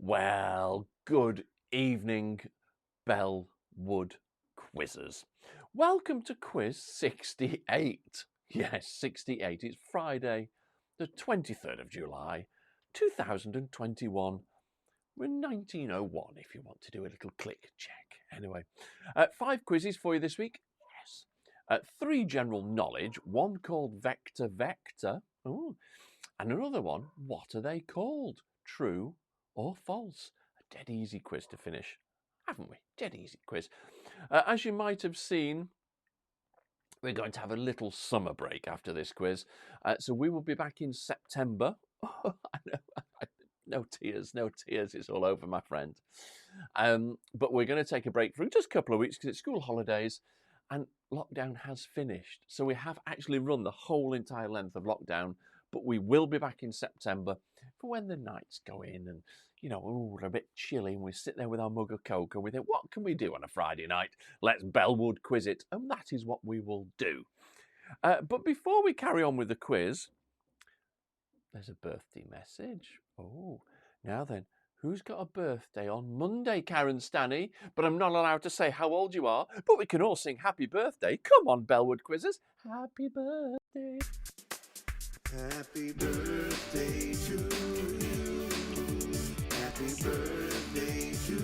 Well, good evening, Bellwood Quizzers. Welcome to quiz 68. Yes, 68. It's Friday, the 23rd of July, 2021. We're 1901 if you want to do a little click check. Anyway, 5 quizzes for you this week. Yes. 3 general knowledge, one called Vector Vector. Ooh. And another one, what are they called? True or false? A dead easy quiz to finish, haven't we? Dead easy quiz. As you might have seen, we're going to have a little summer break after this quiz. So we will be back in September. No tears, no tears. It's all over, my friend. But we're going to take a break for just a couple of weeks because it's school holidays and lockdown has finished. So we have actually run the whole entire length of lockdown. But we will be back in September for when the nights go in and, we're a bit chilly and we sit there with our mug of Coke and we think, what can we do on a Friday night? Let's Bellwood quiz it. And that is what we will do. But before we carry on with the quiz, there's a birthday message. Oh, now then, who's got a birthday on Monday, Karen Stanny? But I'm not allowed to say how old you are, but we can all sing happy birthday. Come on, Bellwood quizzers. Happy birthday. Happy birthday to you. Happy birthday to you.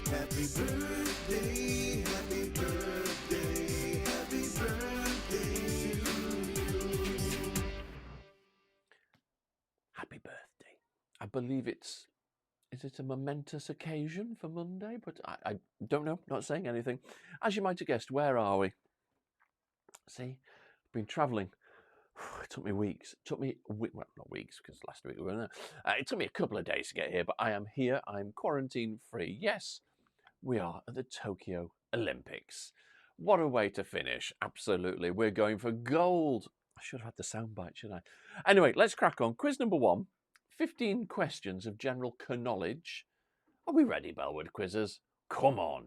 Happy birthday, happy birthday, happy birthday to you. Happy birthday. I believe is it a momentous occasion for Monday? But I don't know, not saying anything. As you might have guessed, where are we? See, I've been travelling. It took me weeks. It took me, well, not weeks, because last week we were there. It took me a couple of days to get here, but I am here. I'm quarantine free. Yes, we are at the Tokyo Olympics. What a way to finish. Absolutely. We're going for gold. I should have had the soundbite, shouldn't I? Anyway, let's crack on. Quiz number 1. 15 questions of general knowledge. Are we ready, Bellwood quizzers? Come on.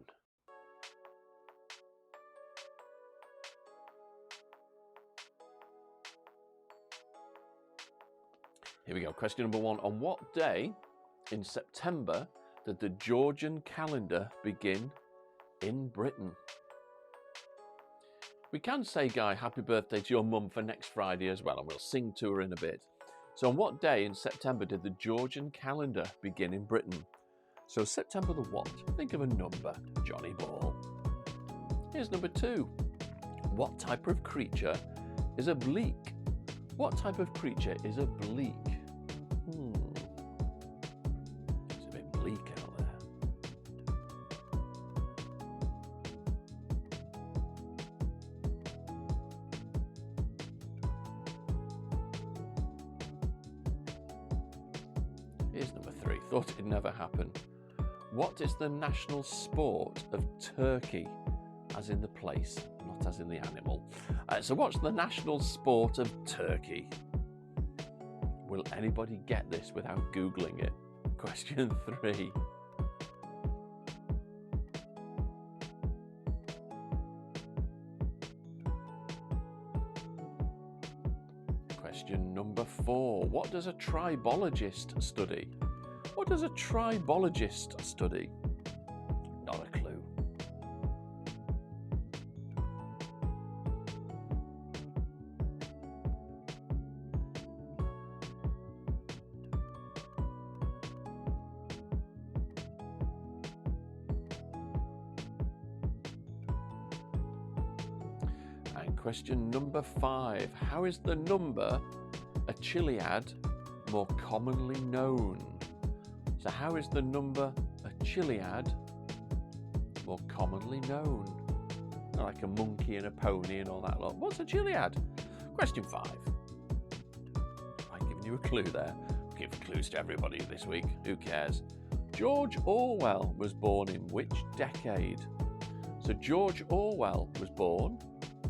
Here we go. Question number 1. On what day in September did the Georgian calendar begin in Britain? We can say, Guy, happy birthday to your mum for next Friday as well, and we'll sing to her in a bit. So on what day in September did the Georgian calendar begin in Britain? So September the what? Think of a number, Johnny Ball. Here's number 2. What type of creature is a bleak? What type of creature is a bleak? It's a bit bleak out there. Here's number 3. Thought it'd never happen. What is the national sport of Turkey? As in the place, not as in the animal. So what's the national sport of Turkey? Will anybody get this without Googling it? Question 3. Question number 4. What does a tribologist study? What does a tribologist study? Not a clue. And question number 5. How is the number a chiliad more commonly known? So how is the number a chiliad more commonly known? Like a monkey and a pony and all that lot. What's a chiliad? Question 5. I've given you a clue there. I'll give clues to everybody this week. Who cares? George Orwell was born in which decade? So George Orwell was born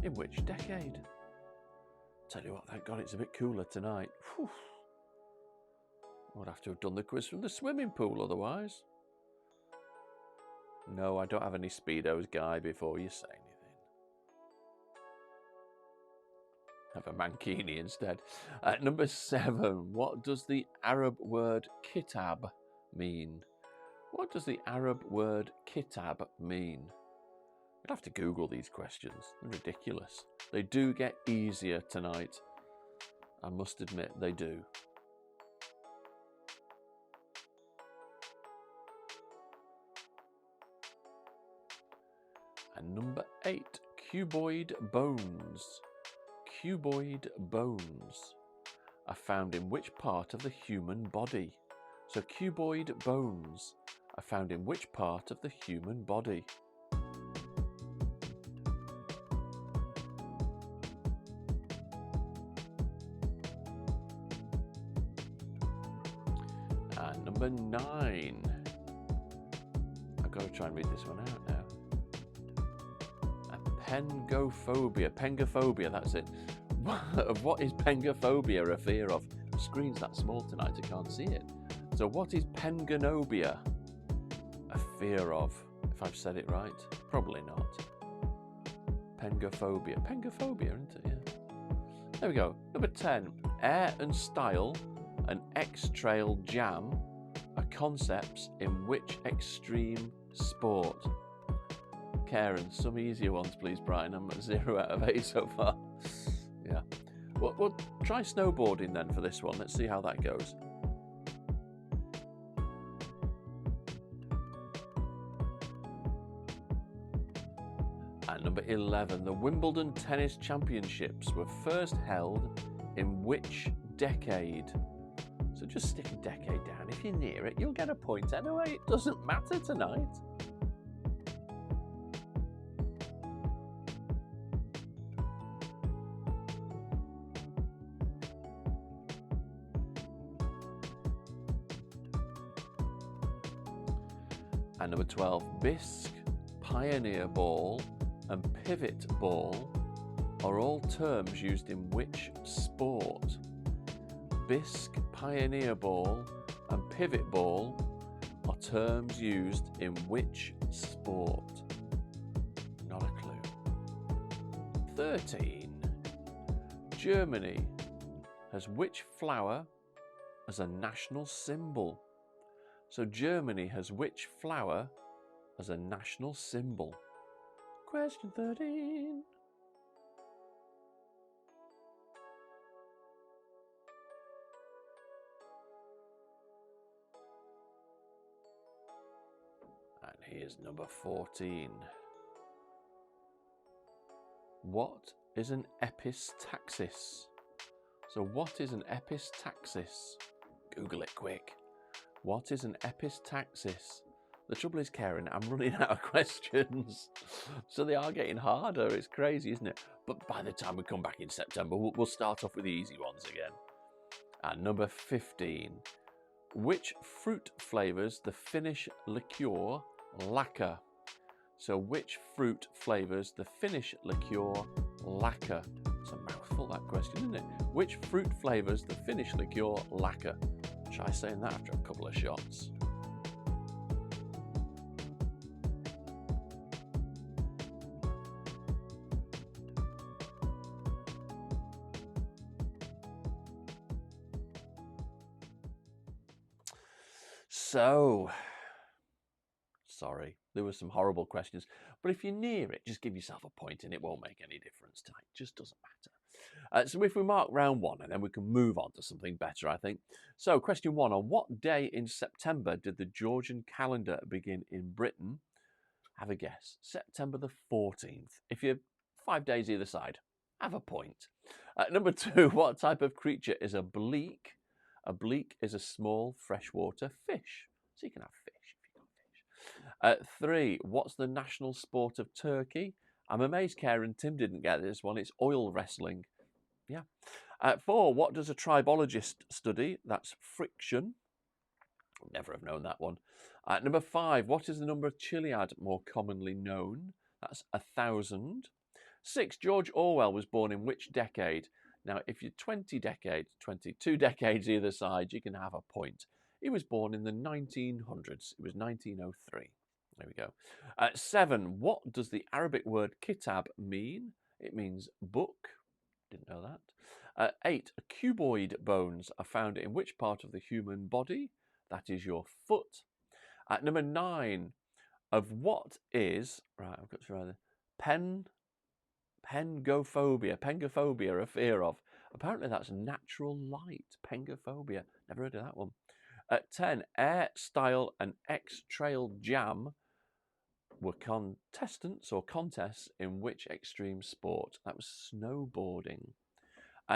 in which decade? Tell you what, thank God it's a bit cooler tonight. Whew. I would have to have done the quiz from the swimming pool otherwise. No, I don't have any Speedos, Guy, before you say Have a mankini instead. Number 7. What does the Arab word kitab mean? What does the Arab word kitab mean? You'd have to Google these questions. They're ridiculous. They do get easier tonight. I must admit, they do. And number 8. Cuboid bones. Cuboid bones are found in which part of the human body? So cuboid bones are found in which part of the human body? And number 9. I've got to try and read this one out now. Pengophobia, that's it. What is pengophobia a fear of? The screen's that small tonight, I can't see it. So what is pengonobia a fear of? If I've said it right, probably not. Pengophobia, isn't it? Yeah. There we go. Number 10. Air and style and X-trail jam are concepts in which extreme sport? Karen, some easier ones, please, Brian. I'm at 0 out of 8 so far. Yeah. We'll try snowboarding then for this one. Let's see how that goes. At number 11, the Wimbledon Tennis Championships were first held in which decade? So just stick a decade down. If you're near it, you'll get a point anyway. It doesn't matter tonight. And number 12, bisque, pioneer ball and pivot ball are all terms used in which sport? Bisque, pioneer ball and pivot ball are terms used in which sport? Not a clue. 13. Germany has which flower as a national symbol? So Germany has which flower as a national symbol? Question 13. And here's number 14. What is an epistaxis? So what is an epistaxis? Google it quick. What is an epistaxis? The trouble is, Karen, I'm running out of questions. So they are getting harder. It's crazy, isn't it? But by the time we come back in September, we'll start off with the easy ones again. And number 15. Which fruit flavours the Finnish liqueur lacquer? So which fruit flavours the Finnish liqueur lacquer? It's a mouthful, that question, isn't it? Which fruit flavours the Finnish liqueur lacquer? Try saying that after a couple of shots. So, sorry, there were some horrible questions, but if you're near it, just give yourself a point and it won't make any difference tonight. It just doesn't matter. So if we mark round 1 and then we can move on to something better, I think. So question 1, on what day in September did the Georgian calendar begin in Britain? Have a guess. September the 14th. If you're 5 days either side, have a point. Number 2, what type of creature is a bleak? A bleak is a small freshwater fish. So you can have fish if you've got fish. 3, what's the national sport of Turkey? I'm amazed Karen Tim didn't get this one. It's oil wrestling. Yeah. 4, what does a tribologist study? That's friction. Never have known that one. Number 5, what is the number of Chiliad more commonly known? That's 1,000. 6, George Orwell was born in which decade? Now, if you're 22 decades either side, you can have a point. He was born in the 1900s. It was 1903. There we go. 7, what does the Arabic word kitab mean? It means book. Didn't know that. 8. Cuboid bones are found in which part of the human body? That is your foot. Number 9. Of what is... Right, I've got to write this. Pengophobia, a fear of. Apparently that's natural light. Pengophobia. Never heard of that one. 10. Air, Style and X-Trail Jam were contestants or contests in which extreme sport? That was snowboarding.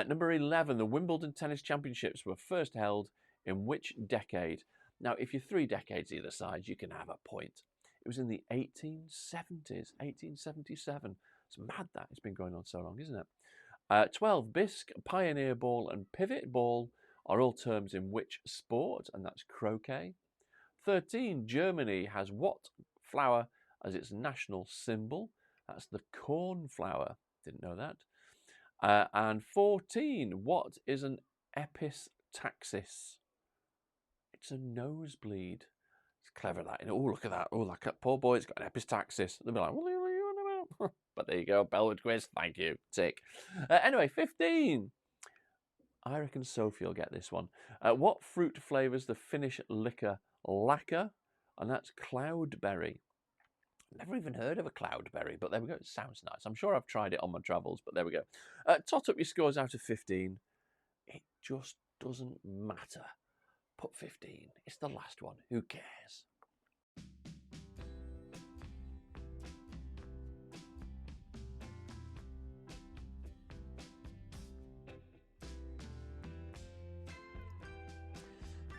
Number 11. The Wimbledon Tennis Championships were first held in which decade? Now, if you're 3 decades either side, you can have a point. It was in the 1870s, 1877. It's mad that it's been going on so long, isn't it? 12. Bisque, pioneer ball and pivot ball are all terms in which sport? And that's croquet. 13. Germany has what flower as its national symbol? That's the cornflower. Didn't know that. And 14. What is an epistaxis? It's a nosebleed. It's clever that. Oh, look at that. Oh, look at poor boy. It's got an epistaxis. They'll be like, what are you on about? But there you go. Bellwood Quiz. Thank you. Tick. Anyway, 15. I reckon Sophie will get this one. What fruit flavours the Finnish liquor lacquer? And that's cloudberry. Never even heard of a cloudberry, but there we go. It sounds nice. I'm sure I've tried it on my travels, but there we go. Tot up your scores out of 15. It just doesn't matter. Put 15. It's the last one. Who cares?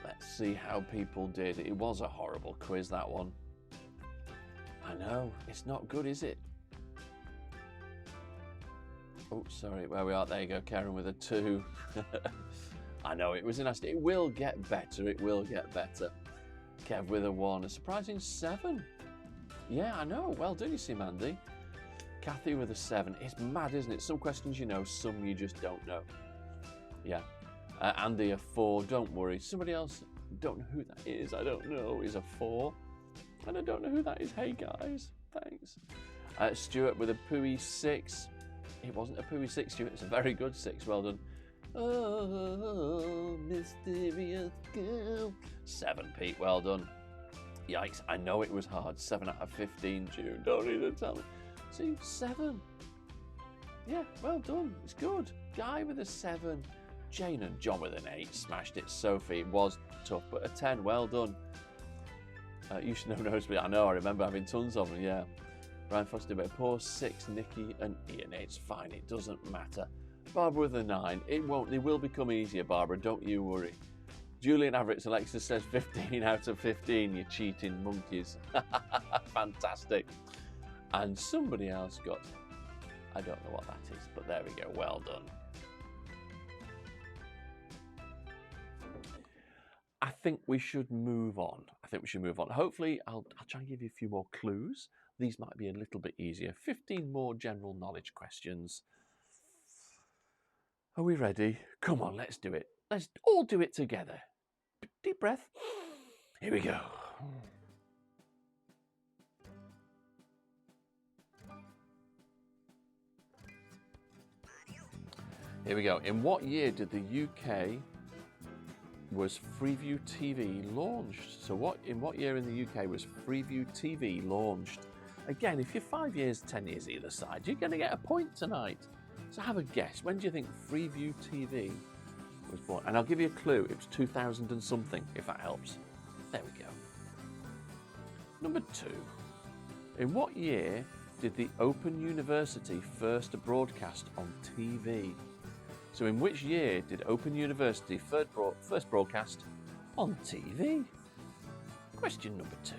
Let's see how people did. It was a horrible quiz, that one. I know. It's not good, is it? Oh, sorry. Where we are. There you go. Karen with a 2. I know. It was a nasty. It will get better. It will get better. Kev with a 1. A surprising 7. Yeah, I know. Well done, you see, Mandy. Kathy with a 7. It's mad, isn't it? Some questions you know, some you just don't know. Yeah. Andy a 4. Don't worry. Somebody else, don't know who that is. I don't know. Is a 4. And I don't know who that is. Hey, guys. Thanks. Stuart with a pooey 6. It wasn't a pooey 6, Stuart. It's a very good 6. Well done. Oh, mysterious girl. 7, Pete. Well done. Yikes. I know it was hard. 7 out of 15, June. Don't even tell me. See, 7. Yeah, well done. It's good. Guy with a 7. Jane and John with an 8. Smashed it. Sophie was tough, but a 10. Well done. You should know nosebleed. I know. I remember having tons of them. Yeah. Brian Foster, but a poor 6. Nikki and Ian. It's fine. It doesn't matter. Barbara with a 9. It won't. They will become easier, Barbara. Don't you worry. Julian Averett Alexa says 15 out of 15. You cheating monkeys. Fantastic. And somebody else got. I don't know what that is, but there we go. Well done. I think we should move on. Hopefully, I'll try and give you a few more clues. These might be a little bit easier. 15 more general knowledge questions. Are we ready? Come on, let's do it. Let's all do it together. Deep breath. Here we go. Here we go. In what year did the UK was Freeview TV launched? So in what year in the UK was Freeview TV launched? Again, if you're 5 years, 10 years either side, you're going to get a point tonight. So have a guess. When do you think Freeview TV was born? And I'll give you a clue. It was 2000 and something, if that helps. There we go. Number 2. In what year did the Open University first broadcast on TV? So in which year did Open University first broadcast on TV? Question number 2.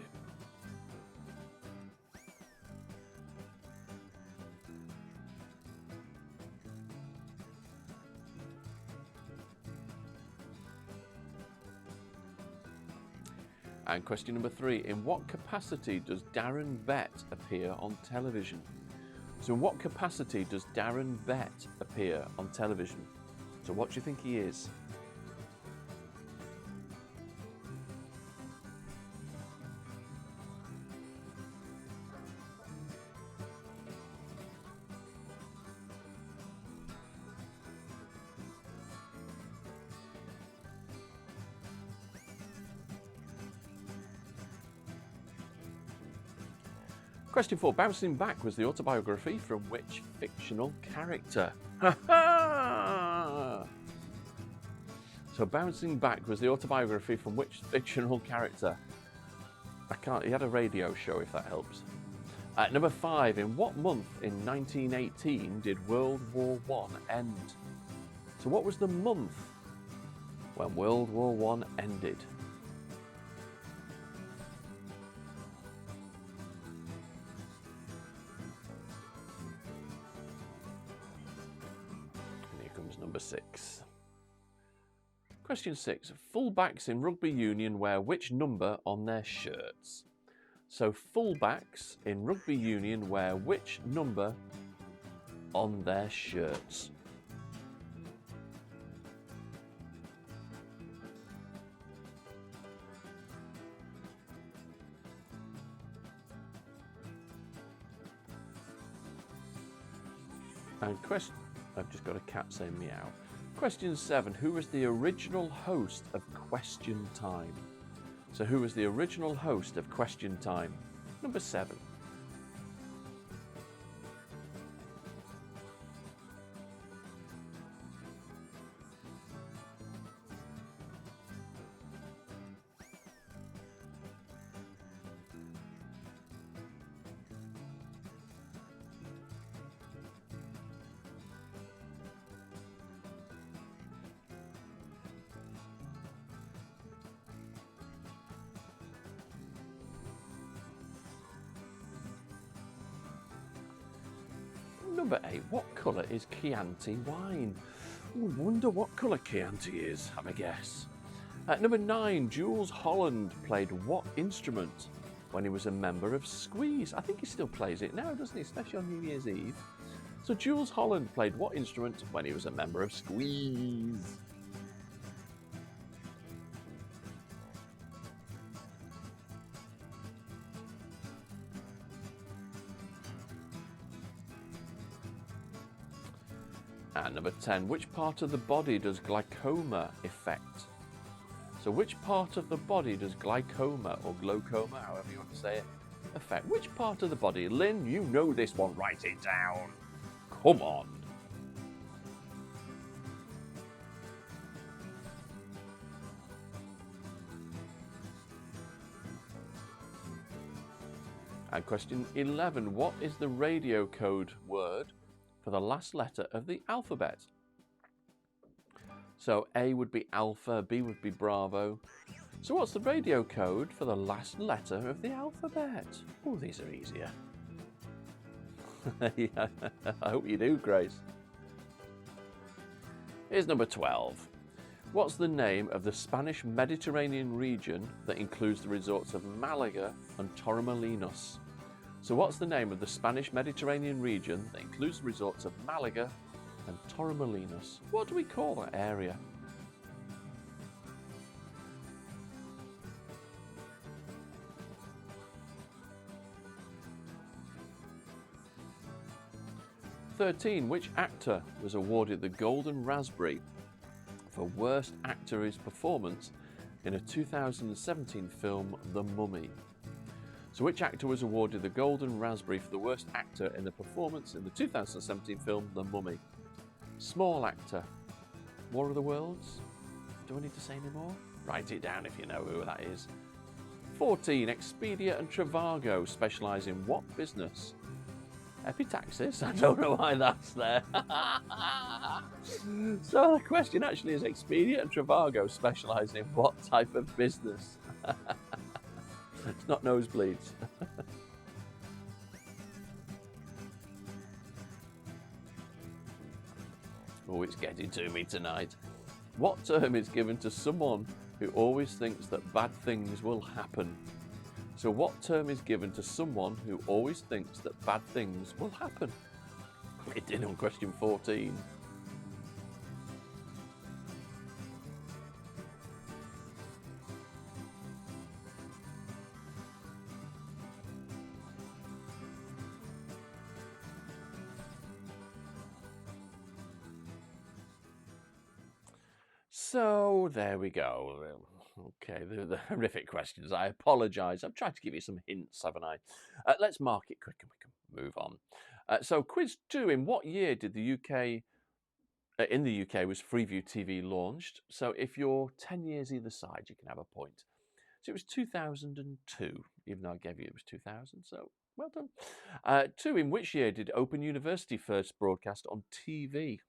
And question number 3. In what capacity does Darren Bett appear on television? So in what capacity does Darren Bett appear on television? So what do you think he is? Question 4. Bouncing Back was the autobiography from which fictional character? Ha ha! So Bouncing Back was the autobiography from which fictional character? He had a radio show, if that helps. Number 5. In what month in 1918 did World War I end? So what was the month when World War I ended? And here comes number 6. Question 6. Fullbacks in rugby union wear which number on their shirts? So fullbacks in rugby union wear which number on their shirts? And I've just got a cat saying meow. Question 7. Who was the original host of Question Time? So who was the original host of Question Time? Number 7. Number 8. What colour is Chianti wine? Ooh, wonder what colour Chianti is. Have a guess. Number 9. Jules Holland played what instrument when he was a member of Squeeze? I think he still plays it now, doesn't he? Especially on New Year's Eve. So Jules Holland played what instrument when he was a member of Squeeze? And number 10, which part of the body does glaucoma affect? So which part of the body does glaucoma, or glaucoma, however you want to say it, affect? Which part of the body? Lynn, you know this one, write it down. Come on. And question 11, what is the radio code word for the last letter of the alphabet? So A would be Alpha, B would be Bravo. So what's the radio code for the last letter of the alphabet? Oh, these are easier. Yeah, I hope you do, Grace. Here's number 12. What's the name of the Spanish Mediterranean region that includes the resorts of Malaga and Torremolinos? So what's the name of the Spanish Mediterranean region that includes the resorts of Malaga and Torremolinos? What do we call that area? (13) Which actor was awarded the Golden Raspberry for Worst Actor's Performance in a 2017 film, The Mummy? So which actor was awarded the Golden Raspberry for the Worst Actor in a Performance in the 2017 film, The Mummy? Small actor. War of the Worlds? Do I need to say any more? Write it down if you know who that is. 14. Expedia and Trivago specialise in what business? Epitaxis? I don't know why that's there. So the question actually is, Expedia and Trivago specialise in what type of business? It's not nosebleeds. Oh, it's getting to me tonight. What term is given to someone who always thinks that bad things will happen? So what term is given to someone who always thinks that bad things will happen? It did on question 14. So there we go. Okay, the horrific questions. I apologise. I've tried to give you some hints, haven't I? Let's mark it quick and we can move on. So, quiz 2. In what year did the UK, in the UK, was Freeview TV launched? So, if you're 10 years either side, you can have a point. So, it was 2002, even though I gave you it was 2000. So, well done. 2. In which year did Open University first broadcast on TV?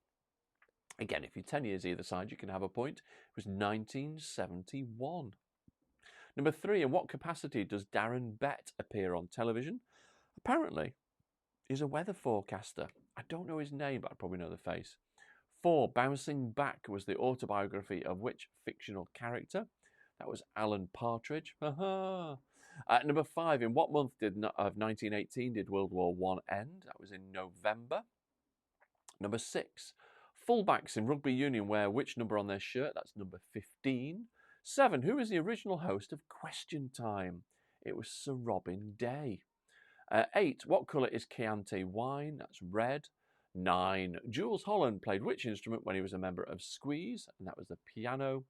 Again, if you're 10 years either side, you can have a point. It was 1971. Number 3, in what capacity does Darren Bett appear on television? Apparently, he's a weather forecaster. I don't know his name, but I probably know the face. 4, Bouncing Back was the autobiography of which fictional character? That was Alan Partridge. Number 5, in what month of 1918 did World War I end? That was in November. Number 6, fullbacks in rugby union wear which number on their shirt? That's number 15. 7, who is the original host of Question Time? It was Sir Robin Day. 8, what colour is Chianti wine? That's red. 9, Jules Holland played which instrument when he was a member of Squeeze? And that was the piano.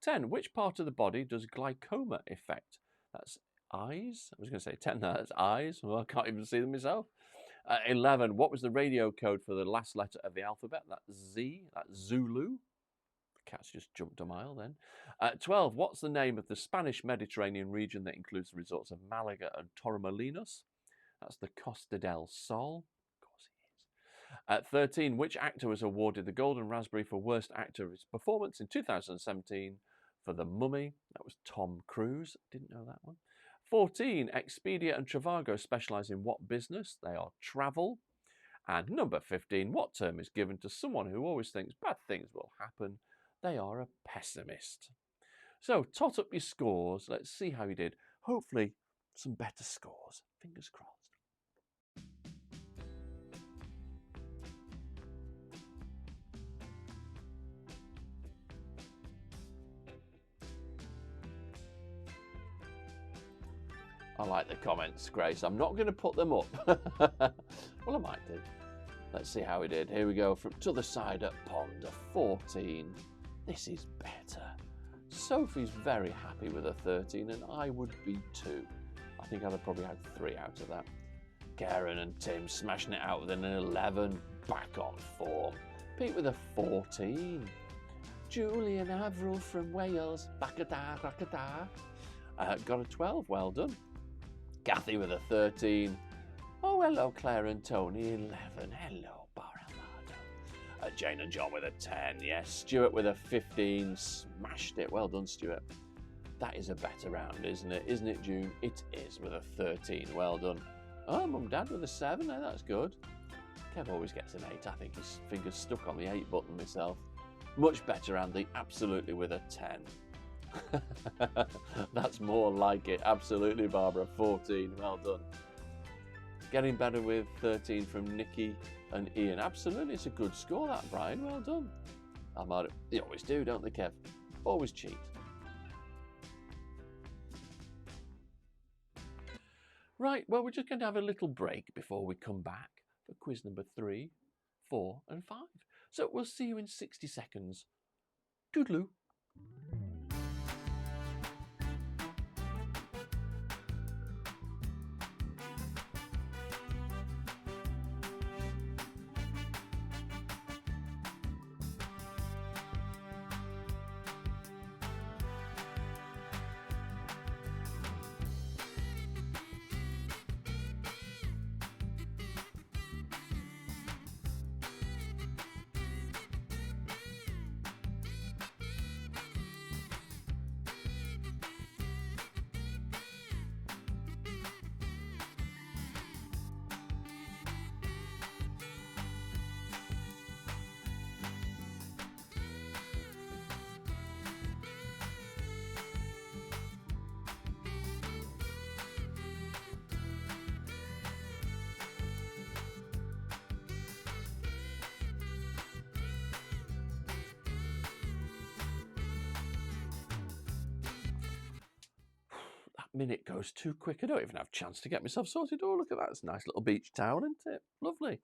10, which part of the body does glaucoma affect? That's eyes. I was going to say 10, no, that's eyes. Well, I can't even see them myself. 11, what was the radio code for the last letter of the alphabet? That's Z, that's Zulu. The cat's just jumped a mile then. 12, what's the name of the Spanish Mediterranean region that includes the resorts of Malaga and Torremolinos? That's the Costa del Sol. Of course he is. 13, which actor was awarded the Golden Raspberry for Worst Actor of his performance in 2017 for The Mummy? That was Tom Cruise. Didn't know that one. 14, Expedia and Trivago specialise in what business? They are travel. And number 15, what term is given to someone who always thinks bad things will happen? They are a pessimist. So, tot up your scores. Let's see how you did. Hopefully, some better scores. Fingers crossed. I like the comments, Grace. I'm not going to put them up. Well, I might do. Let's see how we did. Here we go. From to the side at pond, a 14. This is better. Sophie's very happy with a 13, and I would be too. I think I'd have probably had 3 out of that. Karen and Tim smashing it out with an 11. Back on form. Pete with a 14. Julie and Avril from Wales. Backada, rackada. Got a 12. Well done. Kathy with a 13. Oh, hello, Claire and Tony. 11. Hello, Baramado. Jane and John with a 10. Yes. Stuart with a 15. Smashed it. Well done, Stuart. That is a better round, isn't it? Isn't it, June? It is with a 13. Well done. Oh, Mum and Dad with a 7. Oh, that's good. Kev always gets an 8. I think his finger's stuck on the 8 button myself. Much better, Andy. Absolutely with a 10. That's more like it. Absolutely, Barbara. 14. Well done. Getting better with 13 from Nikki and Ian. Absolutely, it's a good score, that, Brian. Well done. They always do, don't they, Kev? Always cheat. Right, well, we're just going to have a little break before we come back for quiz number 3, 4 and 5. So we'll see you in 60 seconds. Toodaloo. Minute goes too quick. I don't even have a chance to get myself sorted. Oh, look at that. It's a nice little beach towel, isn't it? Lovely.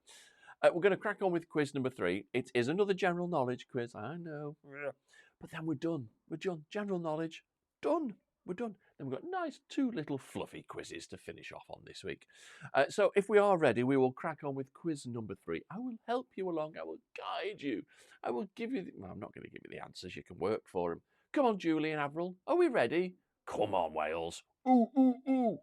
We're going to crack on with quiz number 3. It is another general knowledge quiz, I know. But then we're done. We're done. General knowledge, done. We're done. Then we've got nice 2 little fluffy quizzes to finish off on this week. So if we are ready, we will crack on with quiz number 3. I will help you along. I will guide you. I will give you... Well, I'm not going to give you the answers. You can work for them. Come on, Julie and Avril. Are we ready? Come on, Wales. Ooh, ooh, ooh.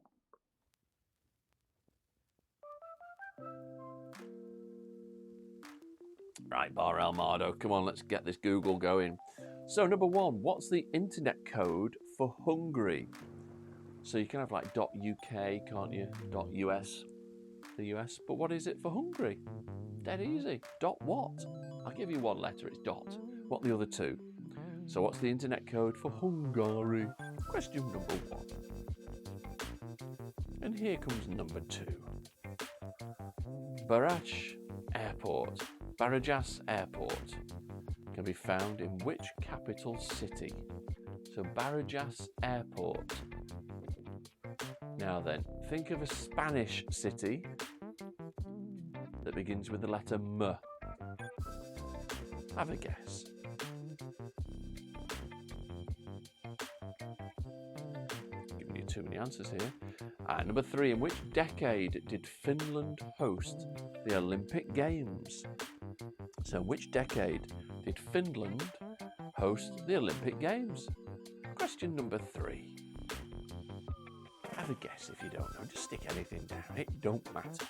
Right, Bar El Mardo. Come on, let's get this Google going. So, number 1, what's the internet code for Hungary? So you can have like .uk, can't you? .us, the US. But what is it for Hungary? Dead easy. .what? I'll give you 1 letter, it's dot. What are the other 2? So what's the internet code for Hungary? Question number 1. And here comes number 2. Barajas Airport can be found in which capital city? So Barajas Airport. Now then, think of a Spanish city that begins with the letter M. Have a guess. Giving you too many answers here. Number 3, in which decade did Finland host the Olympic Games? So which decade did Finland host the Olympic Games? Question number 3. Have a guess if you don't know. Just stick anything down. It don't matter.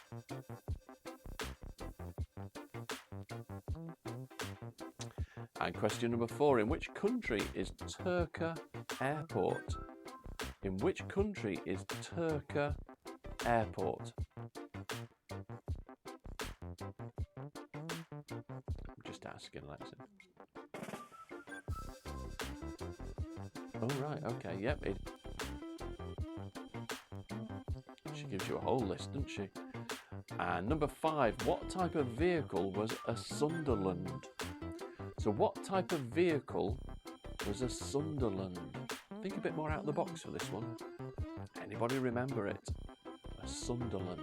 And question number 4. In which country is Turku Airport? In which country is Turku Airport? I'm just asking, Alexa. Oh, right, okay, yep. She gives you a whole list, doesn't she? And number 5, what type of vehicle was a Sunderland? So what type of vehicle was a Sunderland? Think a bit more out of the box for this one. Anybody remember it? A Sunderland.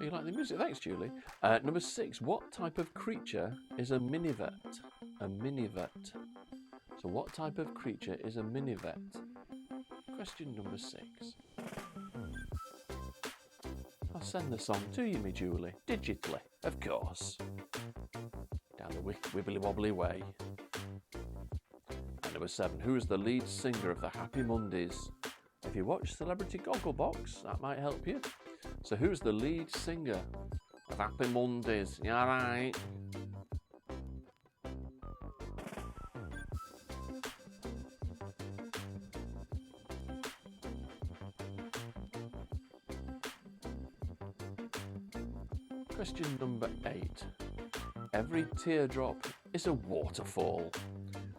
You like the music? Thanks, Julie. Number 6, what type of creature is a minivet? A minivet. So what type of creature is a minivet? Question number 6. I'll send the song to you, me Julie, digitally, of course. Down the wibbly wobbly way. And number 7, who is the lead singer of the Happy Mondays? If you watch Celebrity Gogglebox, that might help you. So who's the lead singer of Happy Mondays? You alright? Question number 8. Every teardrop is a waterfall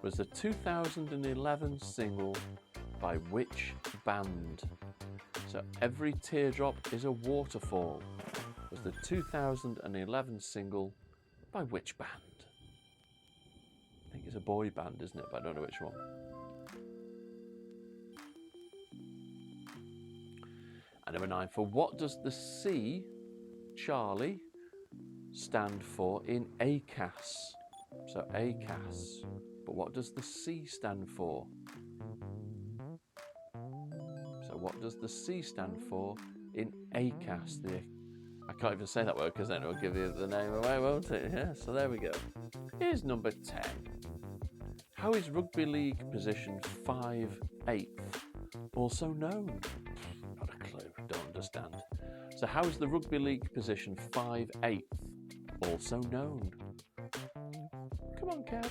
was the 2011 single by which band? So Every Teardrop is a Waterfall was the 2011 single by which band? I think it's a boy band, isn't it? But I don't know which one. And number 9, for what does the C, Charlie, stand for in ACAS? So ACAS. But what does the C stand for? So what does the C stand for in ACAS? I can't even say that word because then it'll give you the name away, won't it? Yeah, so there we go. Here's number 10. How is rugby league position 5/8 also known? Not a clue, don't understand. So how is the rugby league position 5/8 also known? Come on, Kev.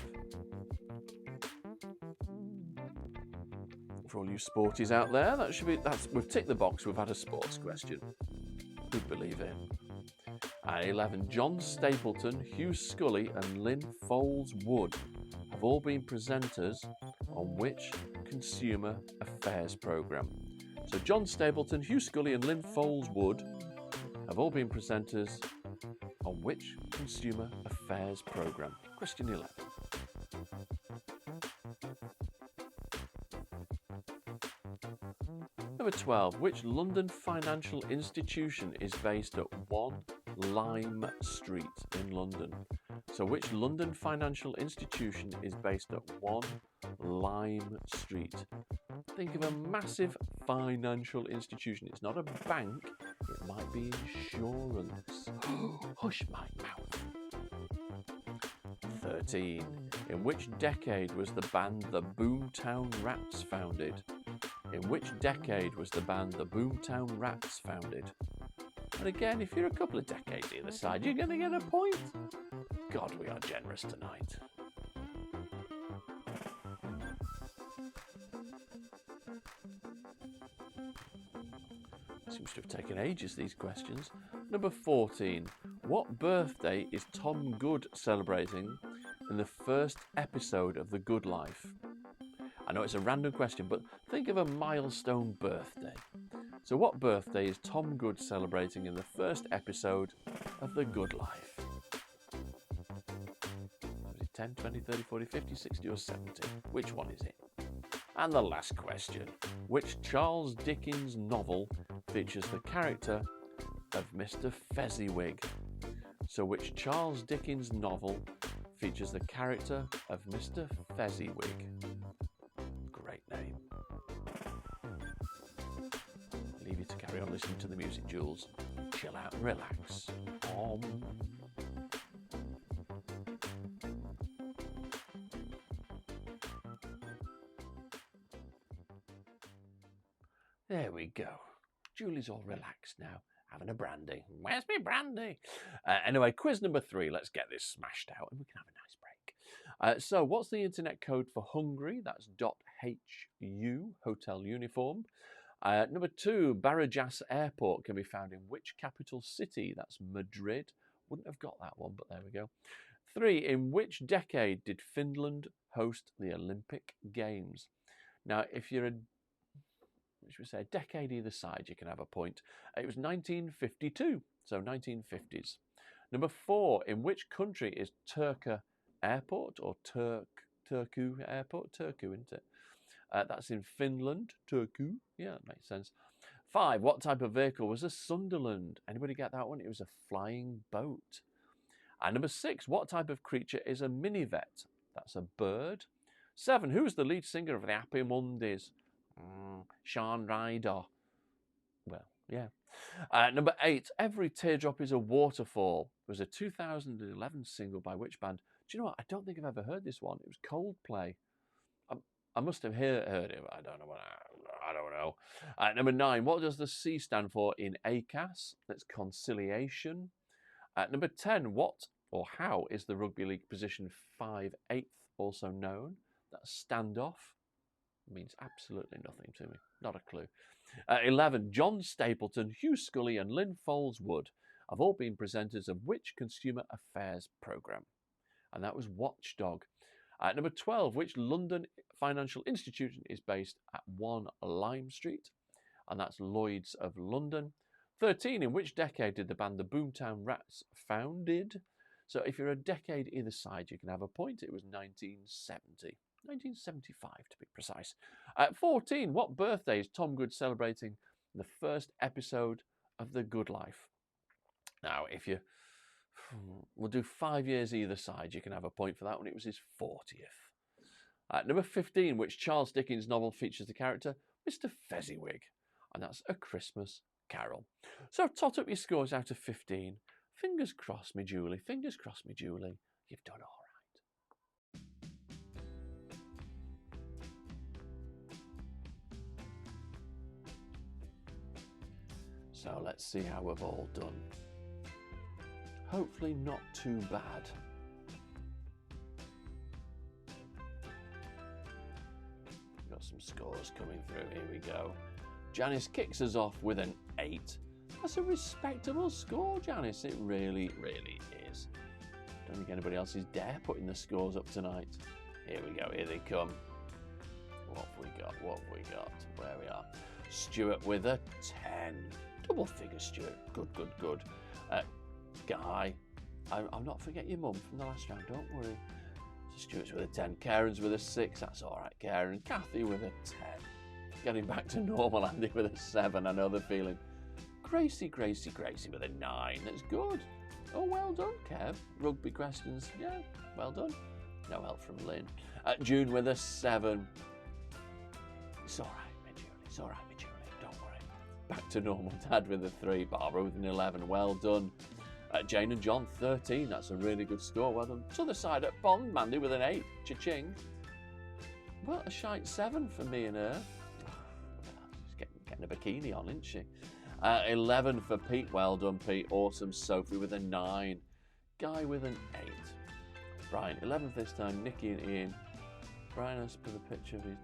For all you sporties out there, we've ticked the box, we've had a sports question. Who'd believe it? At 11, John Stapleton, Hugh Scully and Lynn Foles-Wood have all been presenters on which consumer affairs programme? So John Stapleton, Hugh Scully and Lynn Foles-Wood have all been presenters on which consumer affairs programme? Question 11. Number 12. Which London financial institution is based at 1 Lime Street in London? So which London financial institution is based at 1 Lime Street? Think of a massive financial institution. It's not a bank. It might be insurance. Hush my mouth. 13. In which decade was the band the Boomtown Rats founded? In which decade was the band the Boomtown Rats founded? And again, if you're a couple of decades either side, you're going to get a point. God, we are generous tonight. Seems to have taken ages, these questions. Number 14. What birthday is Tom Good celebrating in the first episode of The Good Life? I know it's a random question, but think of a milestone birthday. So what birthday is Tom Good celebrating in the first episode of The Good Life? Is it 10, 20, 30, 40, 50, 60 or 70? Which one is it? And the last question. Which Charles Dickens novel features the character of Mr. Fezziwig? So which Charles Dickens novel features the character of Mr. Fezziwig? Great name. I'll leave you to carry on listening to the music, Jules. Chill out and relax. There we go. Julie's all relaxed now, having a brandy. Where's my brandy? Anyway, quiz number 3. Let's get this smashed out and we can have a nice break. So what's the internet code for Hungary? That's .hu, Hotel Uniform. Number 2, Barajas Airport can be found in which capital city? That's Madrid. Wouldn't have got that one, but there we go. 3, in which decade did Finland host the Olympic Games? Now, if you're a decade either side, you can have a point. It was 1952, so 1950s. Number 4, in which country is Turku Airport, or Turku Airport? Turku, isn't it? That's in Finland. Turku, yeah, that makes sense. 5, what type of vehicle was a Sunderland? Anybody get that one? It was a flying boat. And number 6, what type of creature is a minivet? That's a bird. 7, who is the lead singer of the Happy Mondays? Sean Ryder. Well, yeah. Number 8, Every Teardrop is a Waterfall was a 2011 single by which band? Do you know what? I don't think I've ever heard this one. It was Coldplay. I must have heard it. I don't know. I don't know. Number 9, what does the C stand for in ACAS? That's conciliation. Number 10, what or how is the rugby league position 5/8 also known? That's standoff. Means absolutely nothing to me. Not a clue. 11, John Stapleton, Hugh Scully and Lynn Foleswood have all been presenters of which consumer affairs programme? And that was Watchdog. Number 12, which London financial institution is based at 1 Lime Street? And that's Lloyd's of London. 13, in which decade did the band the Boomtown Rats founded? So if you're a decade either side, you can have a point. It was 1970. 1975 to be precise. 14, what birthday is Tom Good celebrating in the first episode of The Good Life? Now, we'll do 5 years either side, you can have a point for that one. It was his 40th. Number 15, which Charles Dickens novel features the character Mr. Fezziwig? And that's A Christmas Carol. So tot up your scores out of 15. Fingers crossed, me Julie. Fingers crossed, me Julie. You've done all right. So let's see how we've all done. Hopefully not too bad. Got some scores coming through. Here we go. Janice kicks us off with an 8. That's a respectable score, Janice. It really, really is. Don't think anybody else is dare putting the scores up tonight. Here we go. Here they come. What have we got? What have we got? Where we are. Stuart with a 10. Double figure, Stuart. Good, good, good. Guy, I'll not forget your mum from the last round, don't worry. So Stuart's with a 10. Karen's with a 6. That's all right, Karen. Kathy with a 10. Getting back to normal, Andy with a 7. I know the feeling. Gracie with a 9. That's good. Oh, well done, Kev. Rugby questions, yeah, well done. No help from Lynn. June with a 7. It's all right, my Julie. It's all right, my Julie. Don't worry. Back to normal, Dad with a 3. Barbara with an 11. Well done. Jane and John, 13. That's a really good score. Well done. To the side at Bond, Mandy with an 8. Cha-ching. Well, a shite 7 for me and her. She's getting a bikini on, isn't she? 11 for Pete. Well done, Pete. Awesome. Sophie with a 9. Guy with an 8. Brian, 11th this time. Nikki and Ian. Brian has put the picture of his...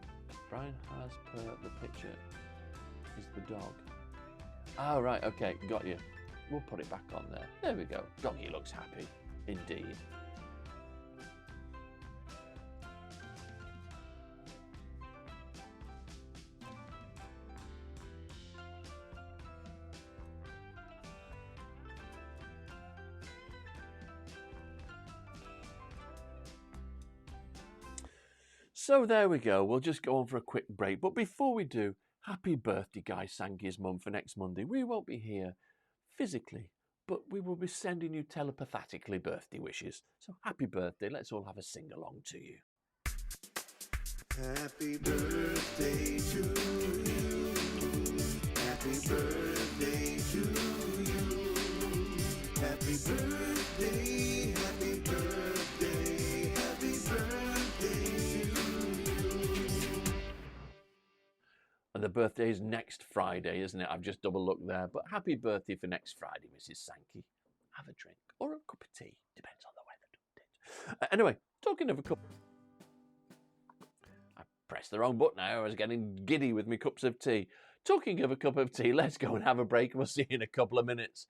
Brian has put the picture is the dog. Oh, right. Okay. Got you. We'll put it back on there. There we go. Doggy looks happy. Indeed. So there we go. We'll just go on for a quick break. But before we do, happy birthday, Guy Sankey's mum, for next Monday. We won't be here physically, but we will be sending you telepathically birthday wishes. So happy birthday. Let's all have a sing-along to you. Happy birthday to you. Happy birthday to you. Happy birthday, happy birthday, happy birthday to you. And the birthday is next Friday, isn't it? I've just double looked there. But happy birthday for next Friday, Mrs. Sankey. Have a drink or a cup of tea. Depends on the weather, doesn't it? Anyway, talking of a cup... I pressed the wrong button now. I was getting giddy with my cups of tea. Talking of a cup of tea, let's go and have a break. We'll see you in a couple of minutes.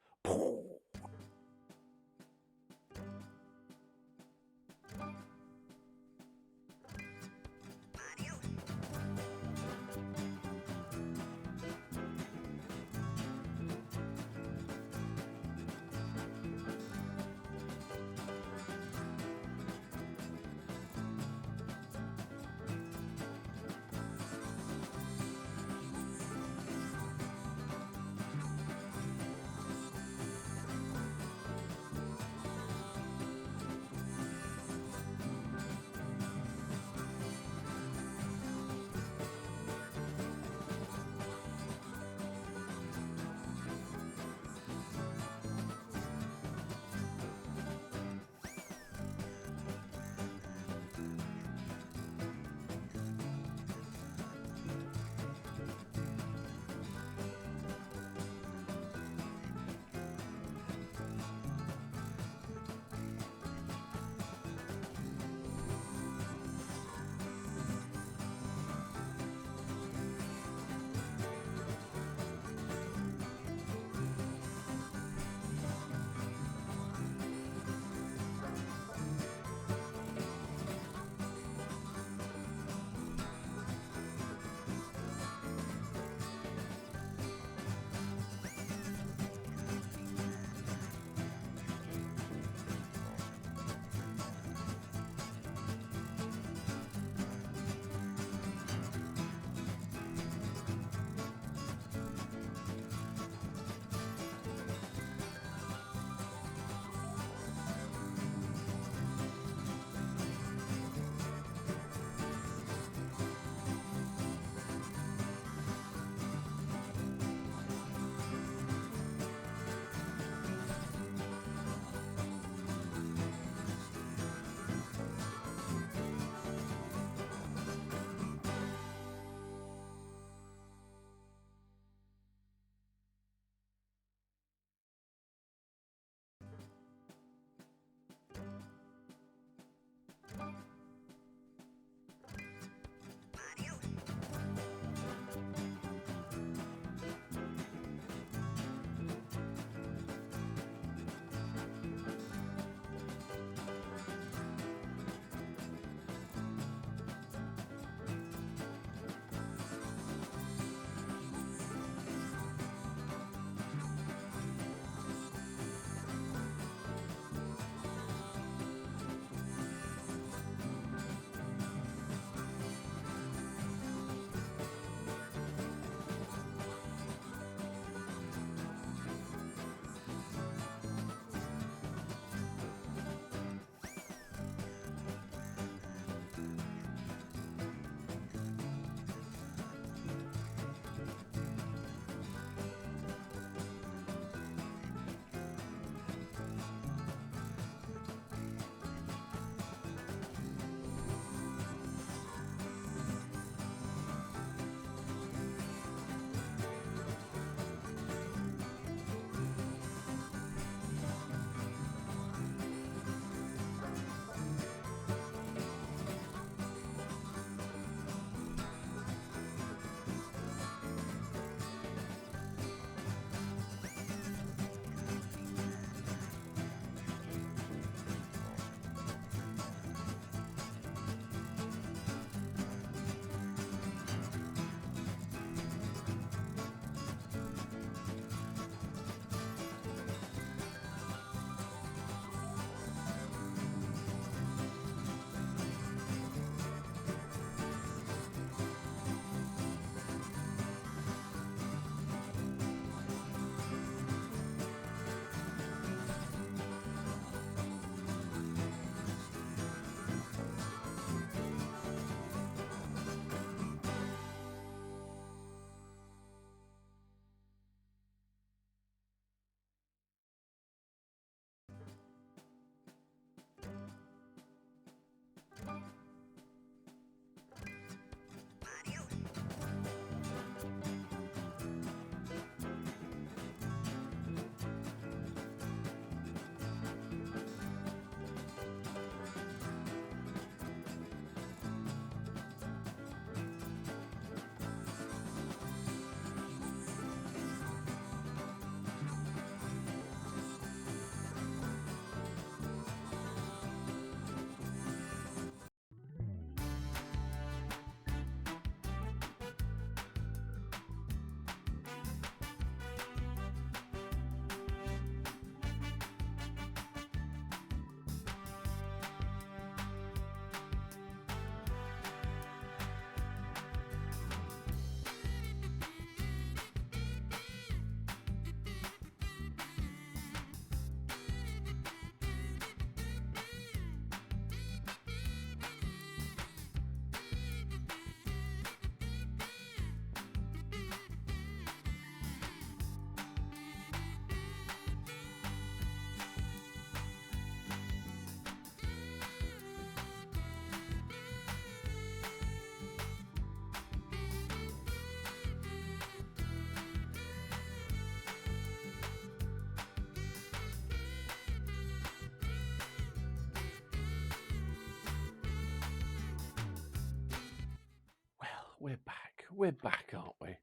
we're back. We're back, aren't we?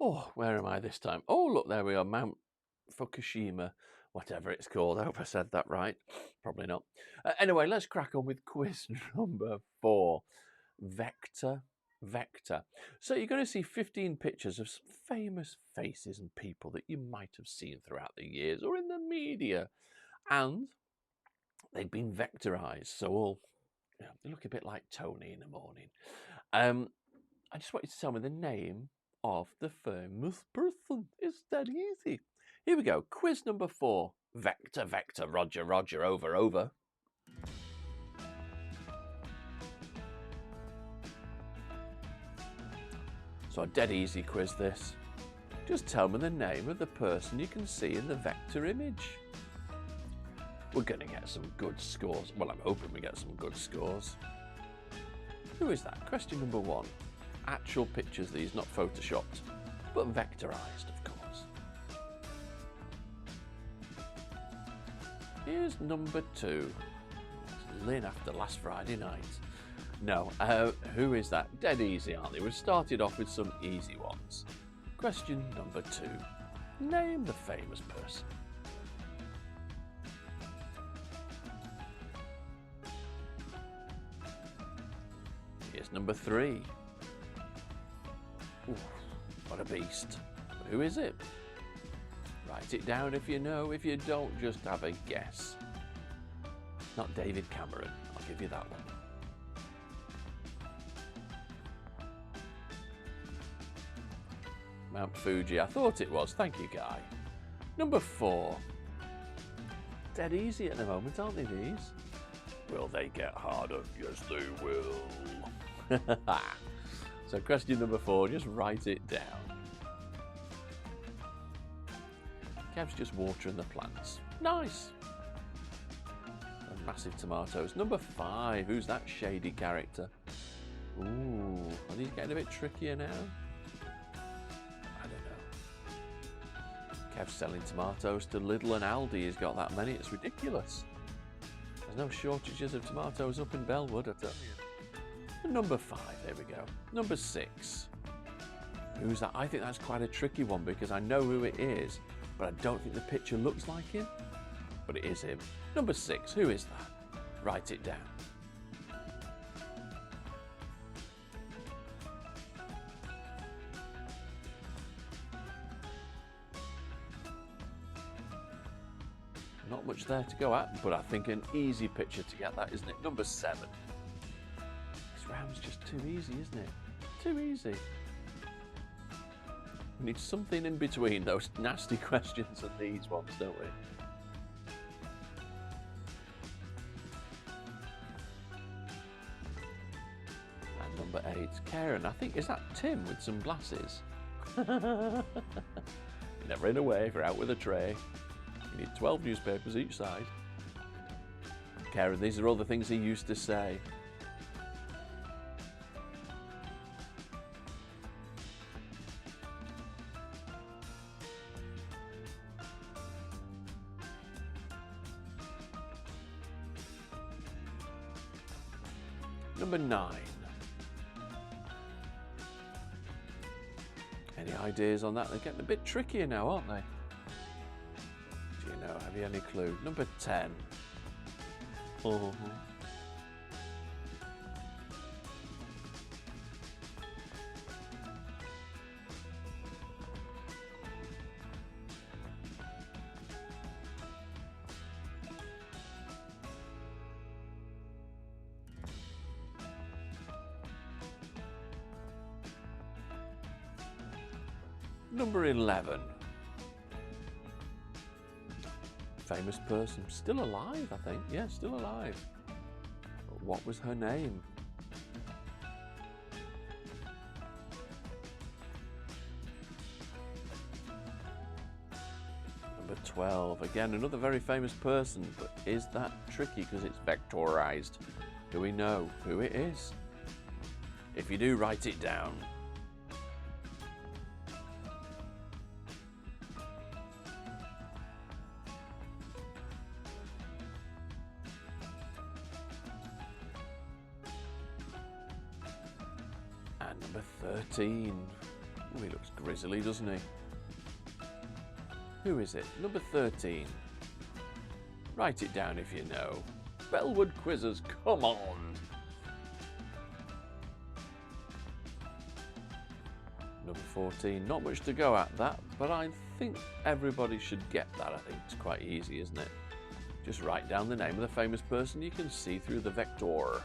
Oh, where am I this time? Oh, look, there we are. Mount Fukushima, whatever it's called. I hope I said that right. Probably not. Anyway, let's crack on with quiz number 4. Vector. So you're going to see 15 pictures of some famous faces and people that you might have seen throughout the years or in the media. And they've been vectorized. So they look a bit like Tony in the morning. I just want you to tell me the name of the famous person. It's that easy. Here we go. Quiz number 4. Vector, Roger, over. So a dead easy quiz this. Just tell me the name of the person you can see in the vector image. We're going to get some good scores. Well, I'm hoping we get some good scores. Who is that? Question number 1. Actual pictures, these, not photoshopped, but vectorized, of course. Here's number 2. It's Lynn after last Friday night. No, who is that? Dead easy, aren't they? We've started off with some easy ones. Question number 2. Name the famous person. Here's number 3. Ooh, what a beast. Who is it? Write it down if you know. If you don't, just have a guess. Not David Cameron. I'll give you that one. Mount Fuji. I thought it was. Thank you, Guy. Number 4. Dead easy at the moment, aren't they, these? Will they get harder? Yes, they will. So question number 4, just write it down. Kev's just watering the plants. Nice. And massive tomatoes. Number 5, who's that shady character? Ooh, are these getting a bit trickier now? I don't know. Kev's selling tomatoes to Lidl and Aldi. He's got that many, it's ridiculous. There's no shortages of tomatoes up in Bellwood, I tell you. And number 5, there we go. Number 6. Who's that? I think that's quite a tricky one because I know who it is, but I don't think the picture looks like him. But it is him. Number 6, who is that? Write it down. Not much there to go at, but I think an easy picture to get that, isn't it? Number 7. This round's just too easy, isn't it? Too easy. We need something in between those nasty questions and these ones, don't we? And number 8, Karen. I think, is that Tim with some glasses? Never in a way, if you're out with a tray. You need 12 newspapers each side. Karen, these are all the things he used to say. Number 9. Any ideas on that? They're getting a bit trickier now, aren't they? Do you know? Have you any clue? Number 10. Oh. Number 11. Famous person. Still alive, I think. Yeah, still alive. But what was her name? Number 12. Again, another very famous person. But is that tricky because it's vectorized? Do we know who it is? If you do, write it down. Number 13. Oh, he looks grizzly, doesn't he? Who is it? Number 13. Write it down if you know. Bellwood Quizzes, come on! Number 14. Not much to go at that, but I think everybody should get that. I think it's quite easy, isn't it? Just write down the name of the famous person you can see through the vector.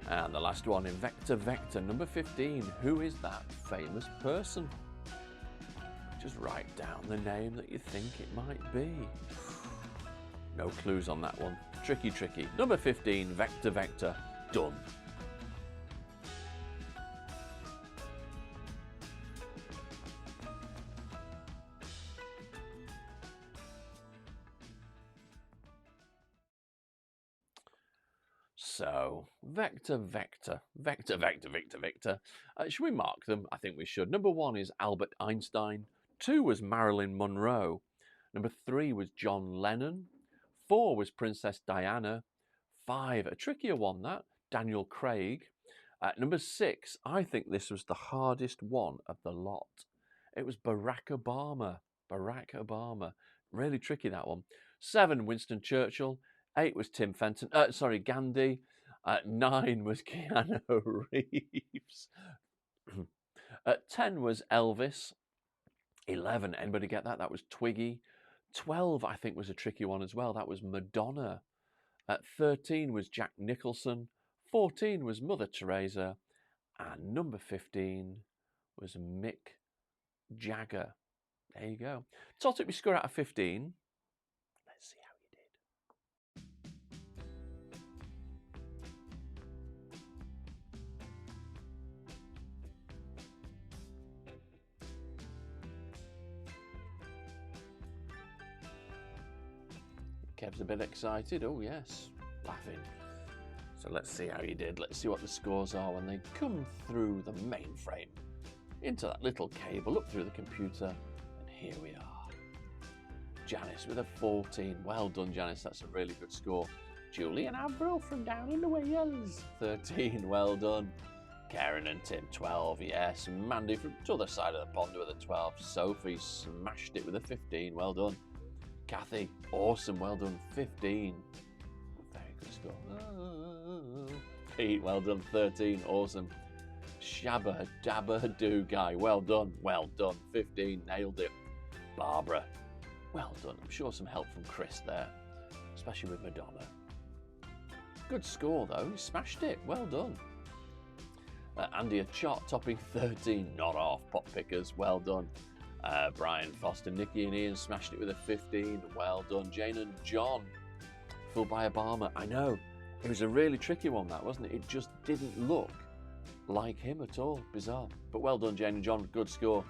And the last one in vector, number 15. Who is that famous person? Just write down the name that you think it might be. No clues on that one. Tricky, tricky. Number 15, vector, done. So, vector. Should we mark them? I think we should. Number 1 is Albert Einstein. 2 was Marilyn Monroe. Number 3 was John Lennon. 4 was Princess Diana. 5, a trickier one that, Daniel Craig. Number 6, I think this was the hardest one of the lot. It was Barack Obama. Really tricky, that one. 7, Winston Churchill. 8 was Gandhi. 9 was Keanu Reeves. 10 was Elvis. 11, anybody get that? That was Twiggy. 12, I think, was a tricky one as well. That was Madonna. 13 was Jack Nicholson. 14 was Mother Teresa. And number 15 was Mick Jagger. There you go. Tot up your score out of 15. Let's see how you did. Kev's a bit excited. Oh, yes. Laughing. So let's see how you did. Let's see what the scores are when they come through the mainframe into that little cable, up through the computer. And here we are. Janice with a 14. Well done, Janice. That's a really good score. Julian Avril from down in the Wales. 13. Well done. Karen and Tim, 12. Yes. Mandy from the other side of the pond with a 12. Sophie smashed it with a 15. Well done. Kathy, awesome, well done, 15. Very good score. Pete, well done, 13, awesome. Shabba Dabba Do Guy, well done, 15, nailed it. Barbara, well done. I'm sure some help from Chris there, especially with Madonna. Good score though, you smashed it, well done. Andy, a chart topping 13, not off, pop pickers, well done. Brian Foster, Nikki and Ian smashed it with a 15. Well done. Jane and John, fooled by Obama. I know. It was a really tricky one, that, wasn't it? It just didn't look like him at all. Bizarre. But well done, Jane and John. Good score.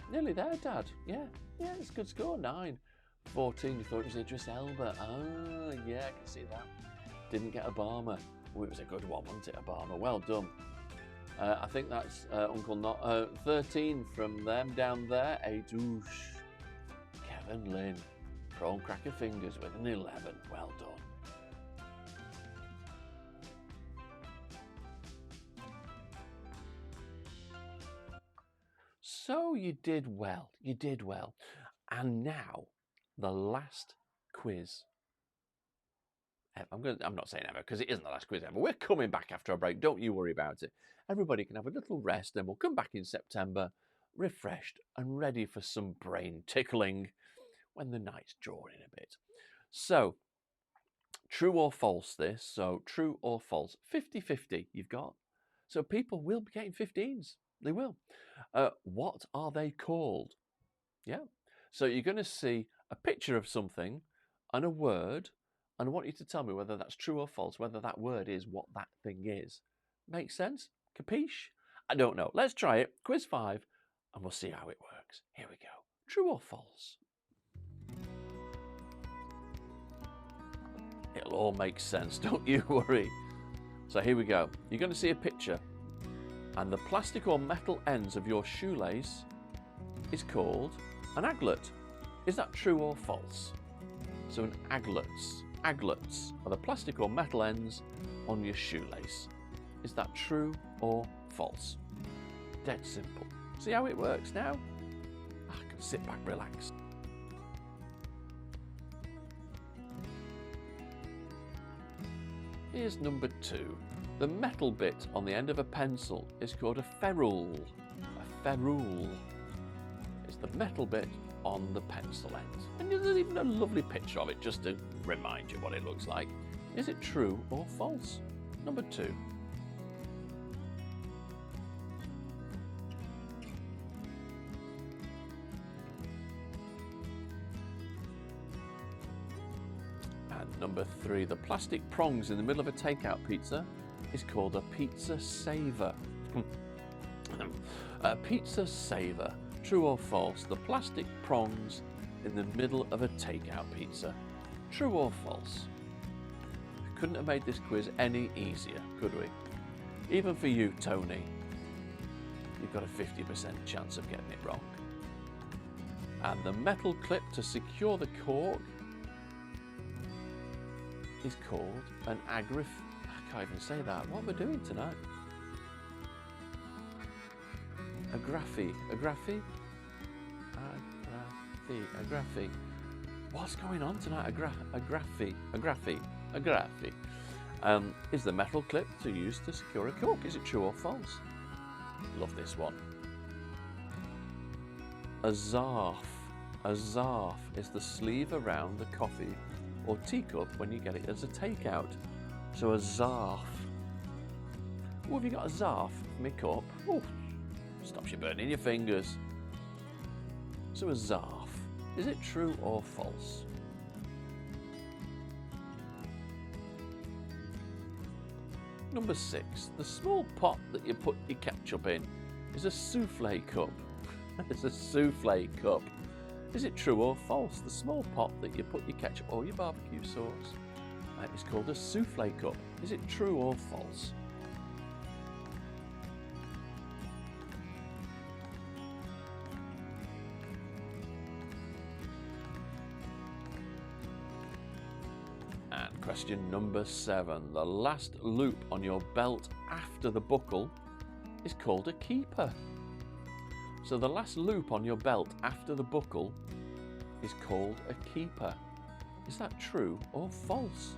Nearly there, Dad. Yeah, it's a good score. 9. 14, you thought it was Idris Elba. Ah, yeah, I can see that. Didn't get Obama. Oh, it was a good one, wasn't it, Obama? Well done. I think that's Uncle Not 13 from them down there. A douche. Kevin Lynn. Prawn Cracker Fingers with an 11. Well done. So you did well. You did well. And now the last quiz. I'm not saying ever because it isn't the last quiz ever. We're coming back after a break. Don't you worry about it. Everybody can have a little rest, and we'll come back in September, refreshed and ready for some brain tickling when the night's drawing a bit. So, true or false this. So, true or false. 50-50 you've got. So, people will be getting 15s. They will. What are they called? Yeah. So, you're going to see a picture of something and a word, and I want you to tell me whether that's true or false, whether that word is what that thing is. Make sense? Capiche? I don't know. Let's try it. Quiz 5, and we'll see how it works. Here we go. True or false? It'll all make sense, don't you worry. So here we go. You're going to see a picture, and the plastic or metal ends of your shoelace is called an aglet. Is that true or false? So an aglets are the plastic or metal ends on your shoelace. Is that true or false? Dead simple. See how it works now? I can sit back, relax. Here's number 2. The metal bit on the end of a pencil is called a ferrule. A ferrule is the metal bit on the pencil end. And there's even a lovely picture of it just to remind you what it looks like. Is it true or false? Number 2. And number 3, the plastic prongs in the middle of a takeout pizza is called a pizza saver. A pizza saver. True or false? The plastic prongs in the middle of a takeout pizza. True or false? Couldn't have made this quiz any easier, could we? Even for you, Tony, you've got a 50% chance of getting it wrong. And the metal clip to secure the cork is called an I can't even say that. What am I doing tonight? Agraffi. What's going on tonight? Agraffi. Is the metal clip to use to secure a cork? Is it true or false? Love this one. A zarf is the sleeve around the coffee or teacup when you get it as a takeout. So a zarf. Oh, have you got a zarf for my cup? Oh, stops you burning your fingers. So a zarf. Is it true or false? Number 6. The small pot that you put your ketchup in is a souffle cup. It's a souffle cup. Is it true or false? The small pot that you put your ketchup or your barbecue sauce is called a souffle cup. Is it true or false? And question number 7. The last loop on your belt after the buckle is called a keeper. So the last loop on your belt after the buckle is called a keeper. Is that true or false?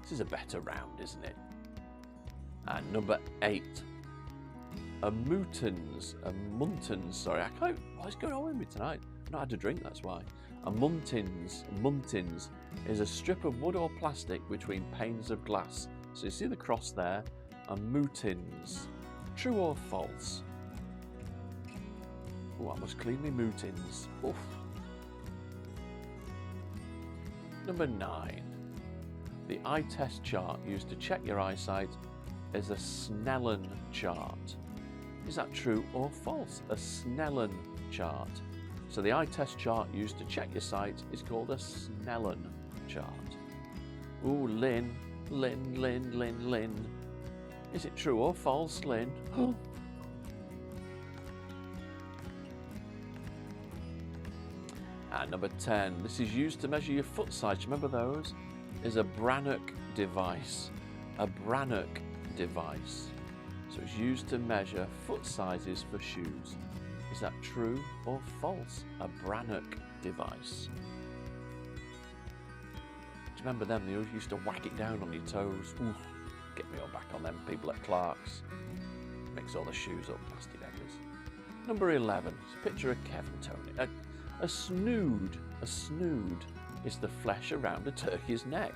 This is a better round, isn't it? And number 8. A muntins, sorry, I can't, what is going on with me tonight? I've not had a drink, that's why. A muntins is a strip of wood or plastic between panes of glass. So you see the cross there, a muntins. True or false? Oh, I must clean me muntins. Oof. Number 9. The eye test chart used to check your eyesight is a Snellen chart. Is that true or false? A Snellen chart. So the eye test chart used to check your sight is called a Snellen chart. Ooh, Lynn. Is it true or false, Lynn? And number 10. This is used to measure your foot size. Remember those? Is a Brannock device. A Brannock device. So it's used to measure foot sizes for shoes. Is that true or false? A Brannock device. Do you remember them? They always used to whack it down on your toes. Ooh, get me all back on them people at Clark's. Mix all the shoes up, nasty beggars. Number 11. It's a picture of Kevin Tony. A snood is the flesh around a turkey's neck.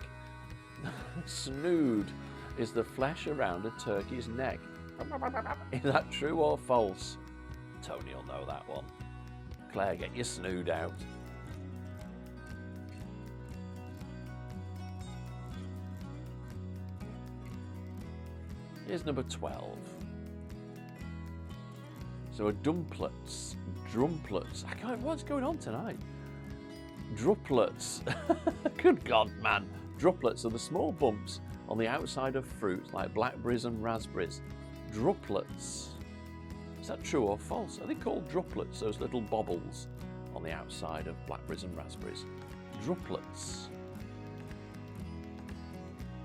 Snood is the flesh around a turkey's neck. Is that true or false? Tony will know that one. Claire, get your snood out. Here's number 12. So a drumplets. I can't, what's going on tonight? Druplets. Good God, man. Druplets are the small bumps on the outside of fruit like blackberries and raspberries. Druplets. Is that true or false? Are they called druplets, those little bobbles on the outside of blackberries and raspberries? Druplets.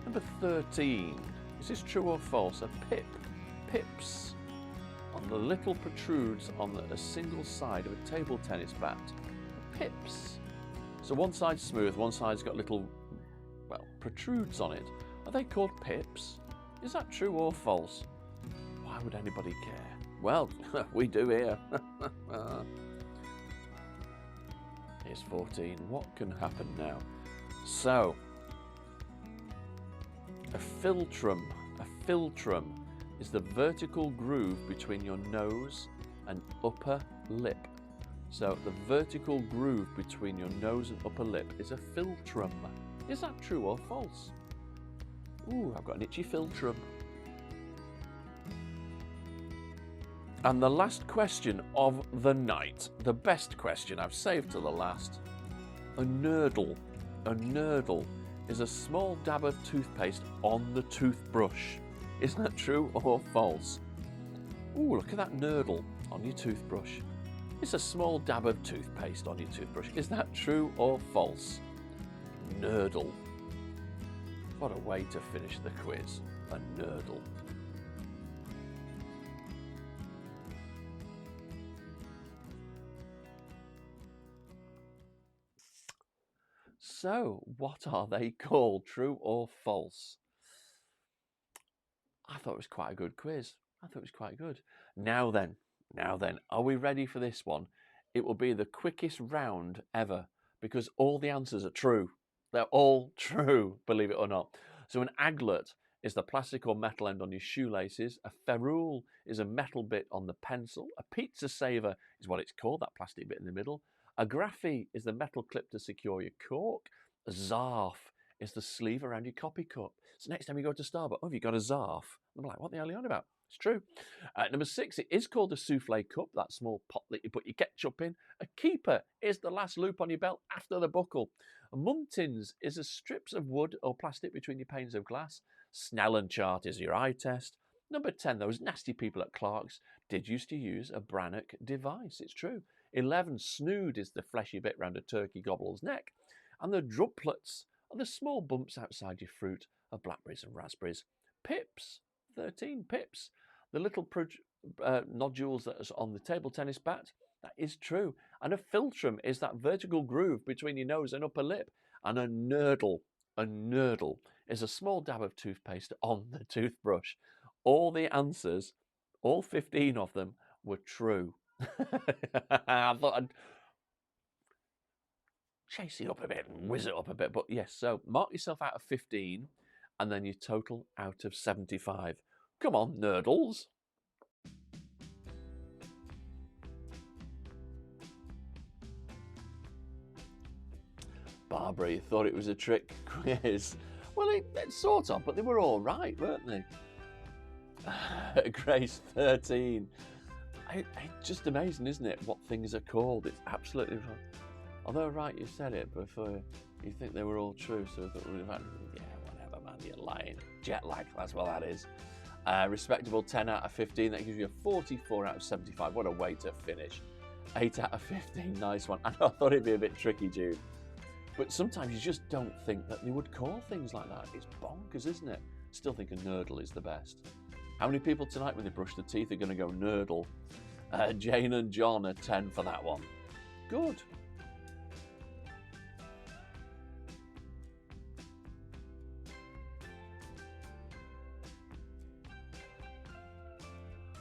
Number 13. Is this true or false? A pip. Pips. On the little protrudes on a single side of a table tennis bat. Pips. So one side's smooth, one side's got little, well, protrudes on it. Are they called pips? Is that true or false? Why would anybody care? Well, we do here. Here's 14. What can happen now? So, a philtrum is the vertical groove between your nose and upper lip. So the vertical groove between your nose and upper lip is a philtrum. Is that true or false? Ooh, I've got an itchy philtrum. And the last question of the night, the best question I've saved to the last. A nurdle. A nurdle is a small dab of toothpaste on the toothbrush. Is that true or false? Ooh, look at that nurdle on your toothbrush. It's a small dab of toothpaste on your toothbrush. Is that true or false? Nurdle. What a way to finish the quiz. A nurdle. So, what are they called? True or false? I thought it was quite a good quiz. I thought it was quite good. Now then, are we ready for this one? It will be the quickest round ever because all the answers are true. They're all true, believe it or not. So an aglet is the plastic or metal end on your shoelaces. A ferrule is a metal bit on the pencil. A pizza saver is what it's called, that plastic bit in the middle. A graphie is the metal clip to secure your cork. A zarf is the sleeve around your coffee cup. So next time you go to Starbucks, oh, have you got a zarf? I'm like, what the hell are you on about? It's true. Number 6, it is called a souffle cup, that small pot that you put your ketchup in. A keeper is the last loop on your belt after the buckle. A muntins is a strips of wood or plastic between your panes of glass. Snellen chart is your eye test. Number 10, those nasty people at Clark's did used to use a Brannock device. It's true. 11, snood is the fleshy bit round a turkey gobbler's neck. And the druplets are the small bumps outside your fruit of blackberries and raspberries. Pips, 13 pips. The little nodules that are on the table tennis bat, that is true. And a philtrum is that vertical groove between your nose and upper lip. And a nurdle is a small dab of toothpaste on the toothbrush. All the answers, all 15 of them, were true. I thought I'd chase it up a bit and whiz it up a bit. But yes, so mark yourself out of 15 and then your total out of 75. Come on, nurdles. Barbara, you thought it was a trick quiz. Well, it sort of, but they were all right, weren't they? Grace, 13. It's just amazing, isn't it, what things are called? It's absolutely fun. Although, right, you said it before, you think they were all true, so I thought we would have had, yeah, whatever, man, you're lying. Jet lag, that's what that is. Respectable 10 out of 15, that gives you a 44 out of 75. What a way to finish. 8 out of 15, nice one. I thought it'd be a bit tricky, Jude. But sometimes you just don't think that they would call things like that. It's bonkers, isn't it? Still think a nurdle is the best. How many people tonight when they brush their teeth are going to go nurdle? Jane and John are 10 for that one. Good.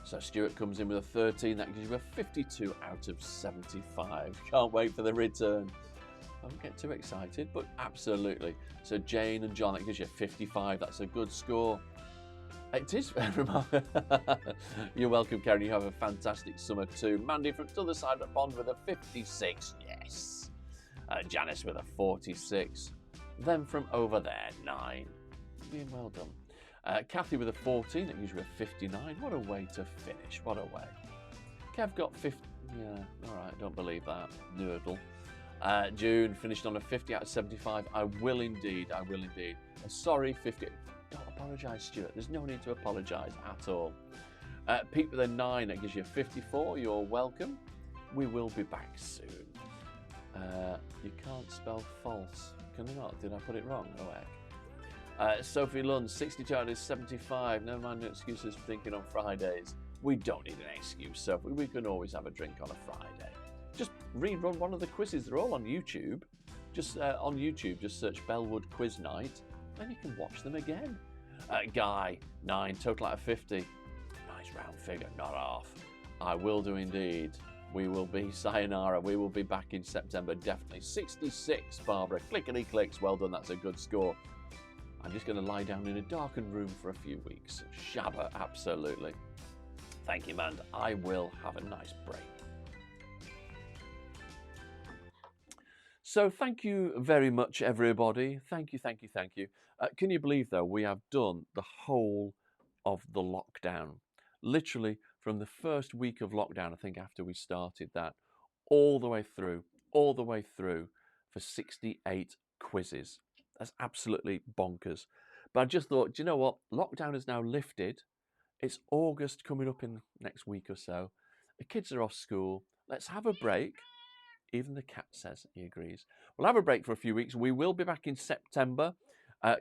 So Stuart comes in with a 13. That gives you a 52 out of 75. Can't wait for the return. I won't get too excited, but absolutely. So Jane and John, that gives you 55. That's a good score. It is remarkable. You're welcome, Karen. You have a fantastic summer too. Mandy from the other side of the pond with a 56. Yes. Janice with a 46. Then from over there, 9. Being well done. Kathy with a 14. That gives you a 59. What a way to finish. What a way. Kev got 50. Yeah, all right. Don't believe that. Nurdle. June finished on a 50 out of 75. I will indeed. Sorry, 50. Don't apologise, Stuart. There's no need to apologise at all. Pete with a 9, that gives you 54. You're welcome. We will be back soon. You can't spell false. Can I not? Did I put it wrong? Oh, heck. Sophie Lund, 62 out of 75. Never mind no excuses for thinking on Fridays. We don't need an excuse, Sophie. We can always have a drink on a Friday. Just rerun one of the quizzes. They're all on YouTube. Just on YouTube, just search Bellwood Quiz Night, and you can watch them again. Guy, 9, total out of 50. Nice round figure, not off. I will do indeed. We will be sayonara. We will be back in September, definitely. 66, Barbara. Clickety clicks. Well done. That's a good score. I'm just going to lie down in a darkened room for a few weeks. Shabba, absolutely. Thank you, man. I will have a nice break. So thank you very much, everybody. Thank you, thank you, thank you. Can you believe, though, we have done the whole of the lockdown. Literally from the first week of lockdown, I think, after we started that, all the way through for 68 quizzes. That's absolutely bonkers. But I just thought, do you know what? Lockdown is now lifted. It's August coming up in next week or so. The kids are off school. Let's have a break. Even the cat says he agrees. We'll have a break for a few weeks. We will be back in September.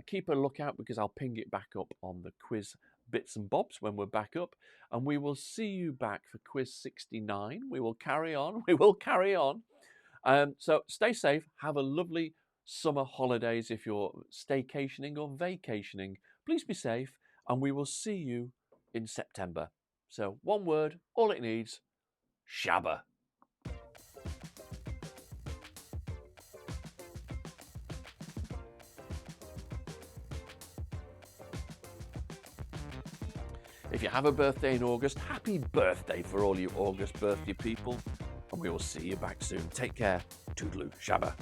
Keep a lookout because I'll ping it back up on the quiz bits and bobs when we're back up. And we will see you back for quiz 69. We will carry on. We will carry on. So stay safe. Have a lovely summer holidays if you're staycationing or vacationing. Please be safe. And we will see you in September. So one word, all it needs, Shabba. If you have a birthday in August, happy birthday for all you August birthday people. And we will see you back soon. Take care. Toodaloo. Shabba.